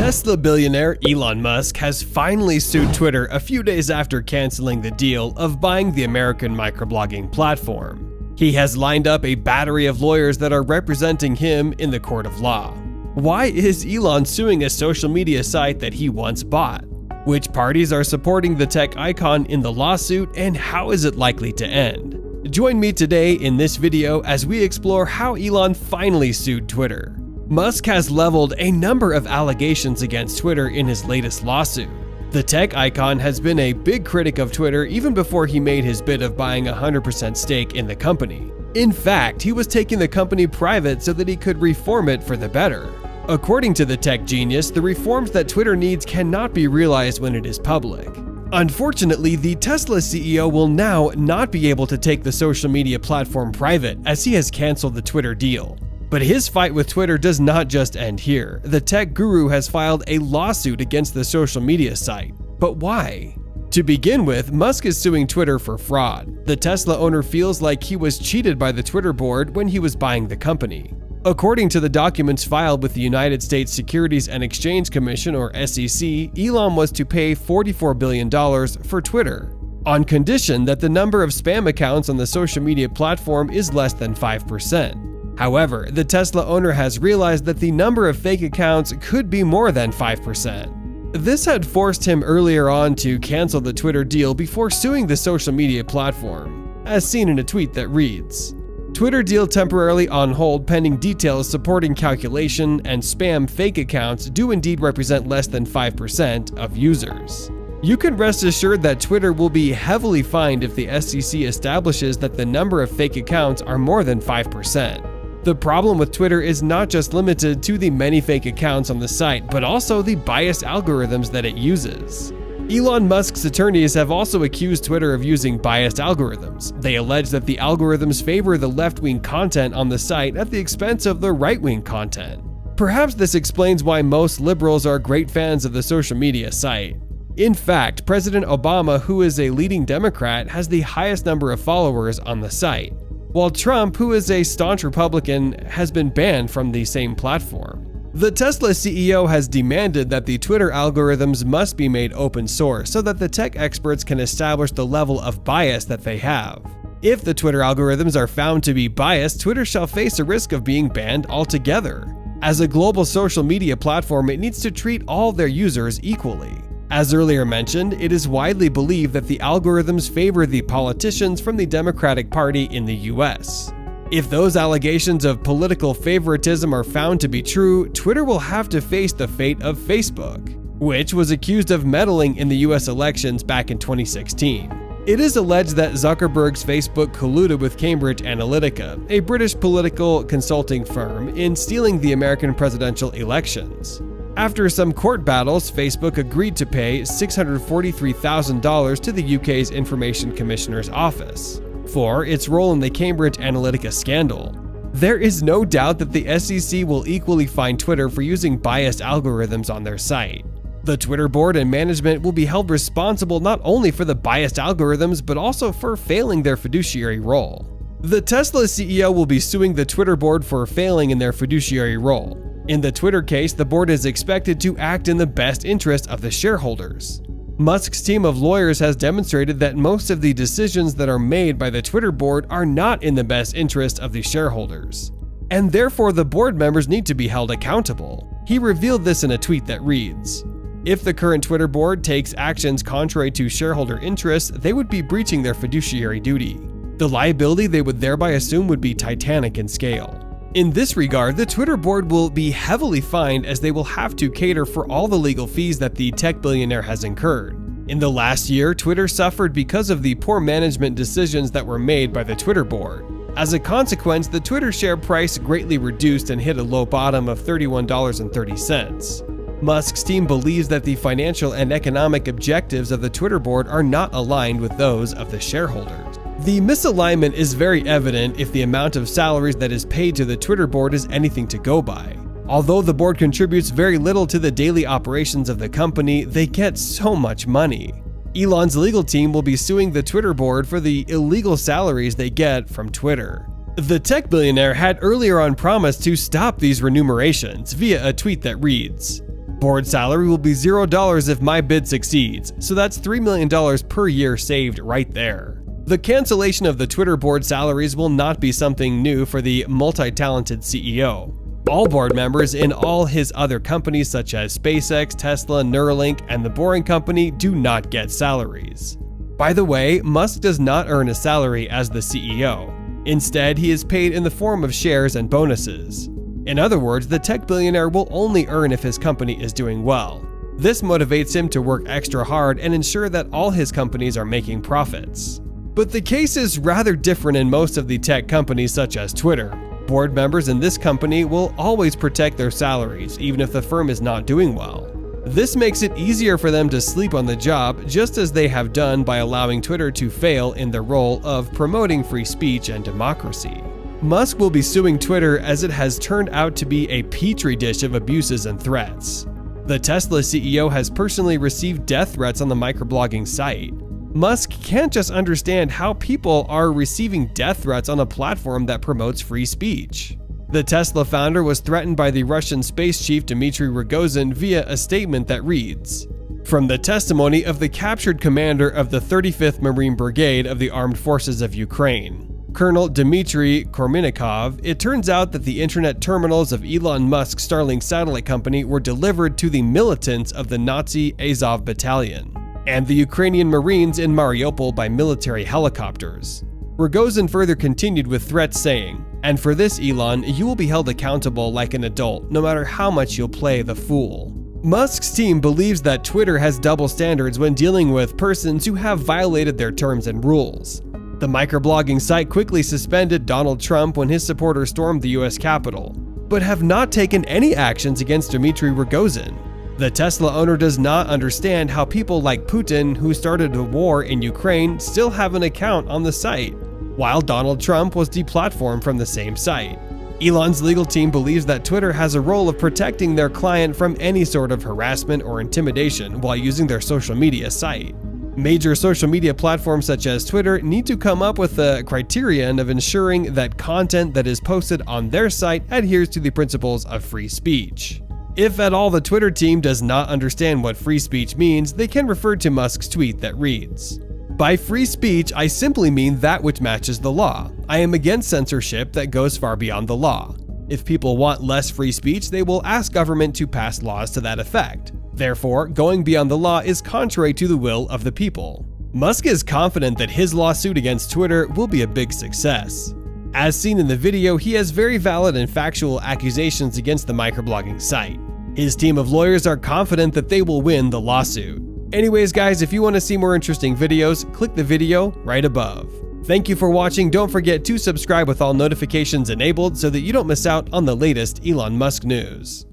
Tesla billionaire Elon Musk has finally sued Twitter a few days after canceling the deal of buying the American microblogging platform. He has lined up a battery of lawyers that are representing him in the court of law. Why is Elon suing a social media site that he once bought? Which parties are supporting the tech icon in the lawsuit, and how is it likely to end? Join me today in this video as we explore how Elon finally sued Twitter. Musk has leveled a number of allegations against Twitter in his latest lawsuit. The tech icon has been a big critic of Twitter even before he made his bid of buying 100% stake in the company. In fact, he was taking the company private so that he could reform it for the better. According to the tech genius, the reforms that Twitter needs cannot be realized when it is public. Unfortunately, the Tesla CEO will now not be able to take the social media platform private as he has canceled the Twitter deal. But his fight with Twitter does not just end here. The tech guru has filed a lawsuit against the social media site. But why? To begin with, Musk is suing Twitter for fraud. The Tesla owner feels like he was cheated by the Twitter board when he was buying the company. According to the documents filed with the United States Securities and Exchange Commission, or SEC, Elon was to pay $44 billion for Twitter, on condition that the number of spam accounts on the social media platform is less than 5%. However, the Tesla owner has realized that the number of fake accounts could be more than 5%. This had forced him earlier on to cancel the Twitter deal before suing the social media platform, as seen in a tweet that reads, "Twitter deal temporarily on hold pending details supporting calculation and spam fake accounts do indeed represent less than 5% of users. You can rest assured that Twitter will be heavily fined if the SEC establishes that the number of fake accounts are more than 5%. The problem with Twitter is not just limited to the many fake accounts on the site, but also the biased algorithms that it uses." Elon Musk's attorneys have also accused Twitter of using biased algorithms. They allege that the algorithms favor the left-wing content on the site at the expense of the right-wing content. Perhaps this explains why most liberals are great fans of the social media site. In fact, President Obama, who is a leading Democrat, has the highest number of followers on the site, while Trump, who is a staunch Republican, has been banned from the same platform. The Tesla CEO has demanded that the Twitter algorithms must be made open source so that the tech experts can establish the level of bias that they have. If the Twitter algorithms are found to be biased, Twitter shall face a risk of being banned altogether. As a global social media platform, it needs to treat all their users equally. As earlier mentioned, it is widely believed that the algorithms favor the politicians from the Democratic Party in the US. If those allegations of political favoritism are found to be true, Twitter will have to face the fate of Facebook, which was accused of meddling in the US elections back in 2016. It is alleged that Zuckerberg's Facebook colluded with Cambridge Analytica, a British political consulting firm, in stealing the American presidential elections. After some court battles, Facebook agreed to pay $643,000 to the UK's Information Commissioner's Office for its role in the Cambridge Analytica scandal. There is no doubt that the SEC will equally fine Twitter for using biased algorithms on their site. The Twitter board and management will be held responsible not only for the biased algorithms, but also for failing their fiduciary role. The Tesla CEO will be suing the Twitter board for failing in their fiduciary role. In the Twitter case, the board is expected to act in the best interest of the shareholders. Musk's team of lawyers has demonstrated that most of the decisions that are made by the Twitter board are not in the best interest of the shareholders, and therefore the board members need to be held accountable. He revealed this in a tweet that reads, "If the current Twitter board takes actions contrary to shareholder interests, they would be breaching their fiduciary duty. The liability they would thereby assume would be titanic in scale. In this regard, the Twitter board will be heavily fined as they will have to cater for all the legal fees that the tech billionaire has incurred. In the last year, Twitter suffered because of the poor management decisions that were made by the Twitter board. As a consequence, the Twitter share price greatly reduced and hit a low bottom of $31.30. Musk's team believes that the financial and economic objectives of the Twitter board are not aligned with those of the shareholders. The misalignment is very evident if the amount of salaries that is paid to the Twitter board is anything to go by. Although the board contributes very little to the daily operations of the company, they get so much money. Elon's legal team will be suing the Twitter board for the illegal salaries they get from Twitter. The tech billionaire had earlier on promised to stop these remunerations via a tweet that reads, Board salary will be $0 if my bid succeeds, so that's $3 million per year saved right there. The cancellation of the Twitter board salaries will not be something new for the multi-talented CEO. All board members in all his other companies such as SpaceX, Tesla, Neuralink, and The Boring Company do not get salaries. By the way, Musk does not earn a salary as the CEO. Instead, he is paid in the form of shares and bonuses. In other words, the tech billionaire will only earn if his company is doing well. This motivates him to work extra hard and ensure that all his companies are making profits. But the case is rather different in most of the tech companies such as Twitter. Board members in this company will always protect their salaries, even if the firm is not doing well. This makes it easier for them to sleep on the job, just as they have done by allowing Twitter to fail in their role of promoting free speech and democracy. Musk will be suing Twitter as it has turned out to be a petri dish of abuses and threats. The Tesla CEO has personally received death threats on the microblogging site. Musk can't just understand how people are receiving death threats on a platform that promotes free speech. The Tesla founder was threatened by the Russian space chief Dmitry Rogozin via a statement that reads, "From the testimony of the captured commander of the 35th Marine Brigade of the Armed Forces of Ukraine, Colonel Dmitry Korminikov, it turns out that the internet terminals of Elon Musk's Starlink satellite company were delivered to the militants of the Nazi Azov Battalion and the Ukrainian Marines in Mariupol by military helicopters." Rogozin further continued with threats saying, "And for this, Elon, you will be held accountable like an adult, no matter how much you'll play the fool." Musk's team believes that Twitter has double standards when dealing with persons who have violated their terms and rules. The microblogging site quickly suspended Donald Trump when his supporters stormed the US Capitol, but have not taken any actions against Dmitry Rogozin. The Tesla owner does not understand how people like Putin, who started a war in Ukraine, still have an account on the site, while Donald Trump was deplatformed from the same site. Elon's legal team believes that Twitter has a role of protecting their client from any sort of harassment or intimidation while using their social media site. Major social media platforms such as Twitter need to come up with a criterion of ensuring that content that is posted on their site adheres to the principles of free speech. If at all the Twitter team does not understand what free speech means, they can refer to Musk's tweet that reads, "By free speech, I simply mean that which matches the law. I am against censorship that goes far beyond the law. If people want less free speech, they will ask government to pass laws to that effect. Therefore, going beyond the law is contrary to the will of the people." Musk is confident that his lawsuit against Twitter will be a big success. As seen in the video, he has very valid and factual accusations against the microblogging site. His team of lawyers are confident that they will win the lawsuit. Anyways guys, if you want to see more interesting videos, click the video right above. Thank you for watching. Don't forget to subscribe with all notifications enabled so that you don't miss out on the latest Elon Musk news.